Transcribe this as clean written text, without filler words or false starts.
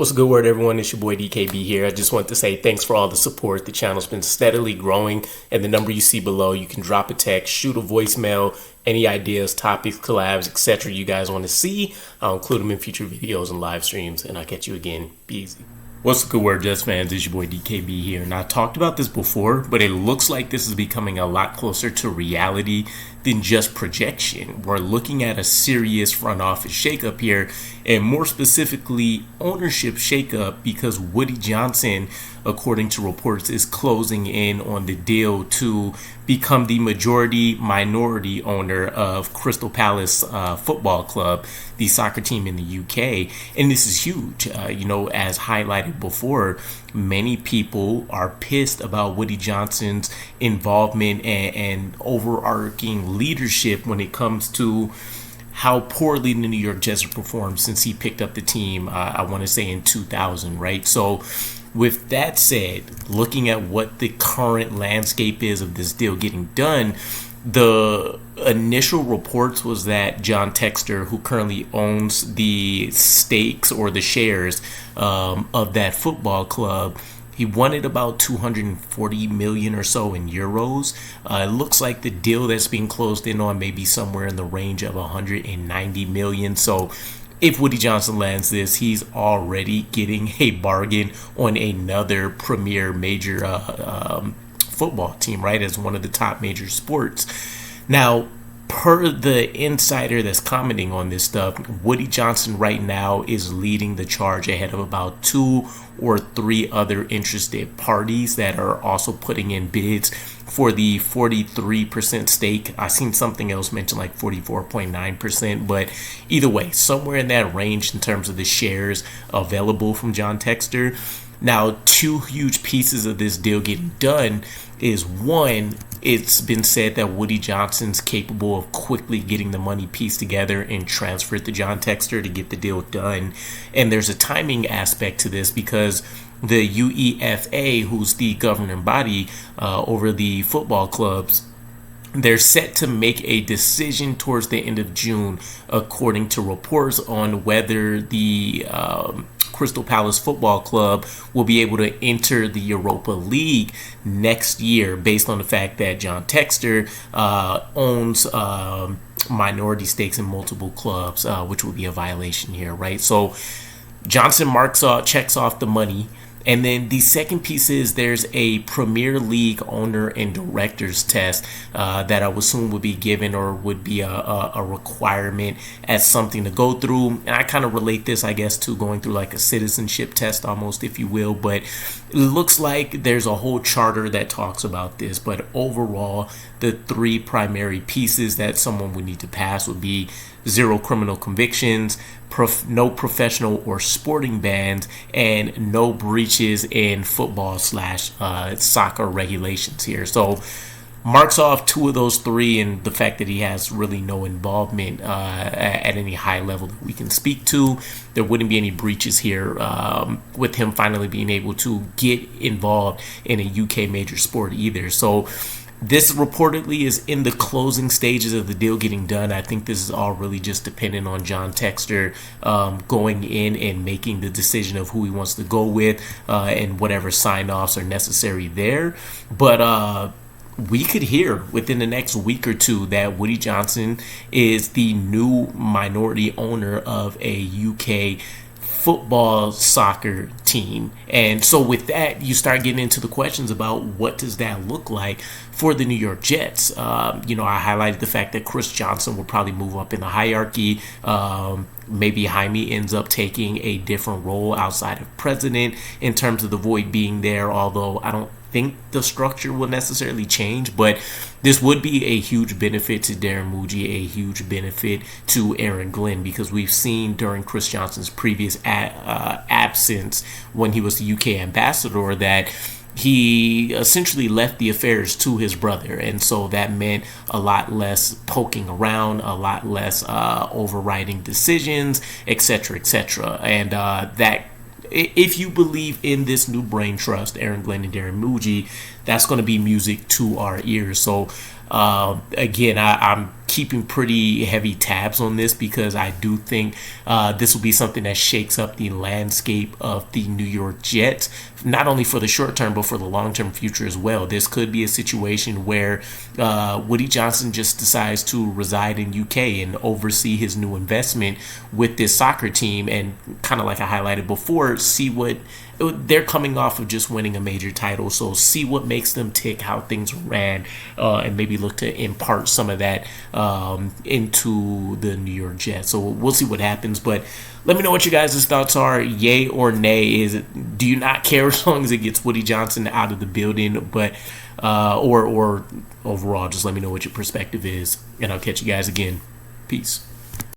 What's a good word, everyone? It's your boy DKB here. I just want to say thanks for all the support. The channel's been steadily growing, and the number you see below, you can drop a text, shoot a voicemail, any ideas, topics, collabs, etc. you guys want to see. I'll include them in future videos and live streams, and I'll catch you again. Be easy. What's a good word, Jets fans? It's your boy DKB here, and I talked about this before, but it looks like this is becoming a lot closer to reality than just projection. We're looking at a serious front office shakeup here, and more specifically, ownership shakeup, because Woody Johnson, according to reports, is closing in on the deal to become the minority owner of Crystal Palace Football Club, the soccer team in the UK. And this is huge. As highlighted before, many people are pissed about Woody Johnson's involvement and overarching leadership when it comes to how poorly the New York Jets have performed since he picked up the team, I want to say in 2000, right? So with that said, looking at what the current landscape is of this deal getting done, the initial reports was that John Textor, who currently owns the stakes or the shares of that football club, he wanted about 240 million or so in euros. It looks like the deal that's being closed in on may be somewhere in the range of 190 million. So if Woody Johnson lands this, he's already getting a bargain on another premier major football team, right, as one of the top major sports. Now, per the insider that's commenting on this stuff, Woody Johnson right now is leading the charge ahead of about 2 or 3 other interested parties that are also putting in bids for the 43% stake. I seen something else mentioned like 44.9%, but either way, somewhere in that range in terms of the shares available from John Textor. Now, 2 huge pieces of this deal getting done is, one, it's been said that Woody Johnson's capable of quickly getting the money pieced together and transferred to John Textor to get the deal done. And there's a timing aspect to this because the UEFA, who's the governing body over the football clubs, they're set to make a decision towards the end of June, according to reports, on whether the Crystal Palace Football Club will be able to enter the Europa League next year, based on the fact that John Textor owns minority stakes in multiple clubs, which would be a violation here, right? So Johnson checks off the money. And then the second piece is there's a Premier League owner and directors test that I would assume would be given, or would be a requirement as something to go through. And I kind of relate this, I guess, to going through like a citizenship test almost, if you will. But it looks like there's a whole charter that talks about this. But overall, the 3 primary pieces that someone would need to pass would be 0 criminal convictions, no professional or sporting bans, and no breaches in football/soccer regulations here. So marks off 2 of those 3, and the fact that he has really no involvement at any high level that we can speak to. There wouldn't be any breaches here with him finally being able to get involved in a UK major sport either. So this reportedly is in the closing stages of the deal getting done. I think this is all really just dependent on John Textor going in and making the decision of who he wants to go with and whatever sign-offs are necessary there. But we could hear within the next week or 2 that Woody Johnson is the new minority owner of a UK football soccer team. And so with that, you start getting into the questions about what does that look like for the New York Jets. I highlighted the fact that Chris Johnson will probably move up in the hierarchy. Maybe Jaime ends up taking a different role outside of president in terms of the void being there, although I don't think the structure will necessarily change. But this would be a huge benefit to Darren Mougey, a huge benefit to Aaron Glenn, because we've seen during Chris Johnson's previous absence when he was the UK ambassador that he essentially left the affairs to his brother, and so that meant a lot less poking around, a lot less overriding decisions, etc., etc. And that, if you believe in this new brain trust, Aaron Glenn and Darren Mougey, that's going to be music to our ears. So again, I'm keeping pretty heavy tabs on this, because I do think this will be something that shakes up the landscape of the New York Jets, not only for the short term, but for the long-term future as well. This could be a situation where Woody Johnson just decides to reside in UK and oversee his new investment with this soccer team, and kind of like I highlighted before, see what they're coming off of just winning a major title, so see what makes them tick, how things ran, and maybe look to impart some of that into the New York Jets. So we'll see what happens, but let me know what you guys' thoughts are. Yay or nay? Do you not care as long as it gets Woody Johnson out of the building? But or overall, just let me know what your perspective is, and I'll catch you guys again. Peace.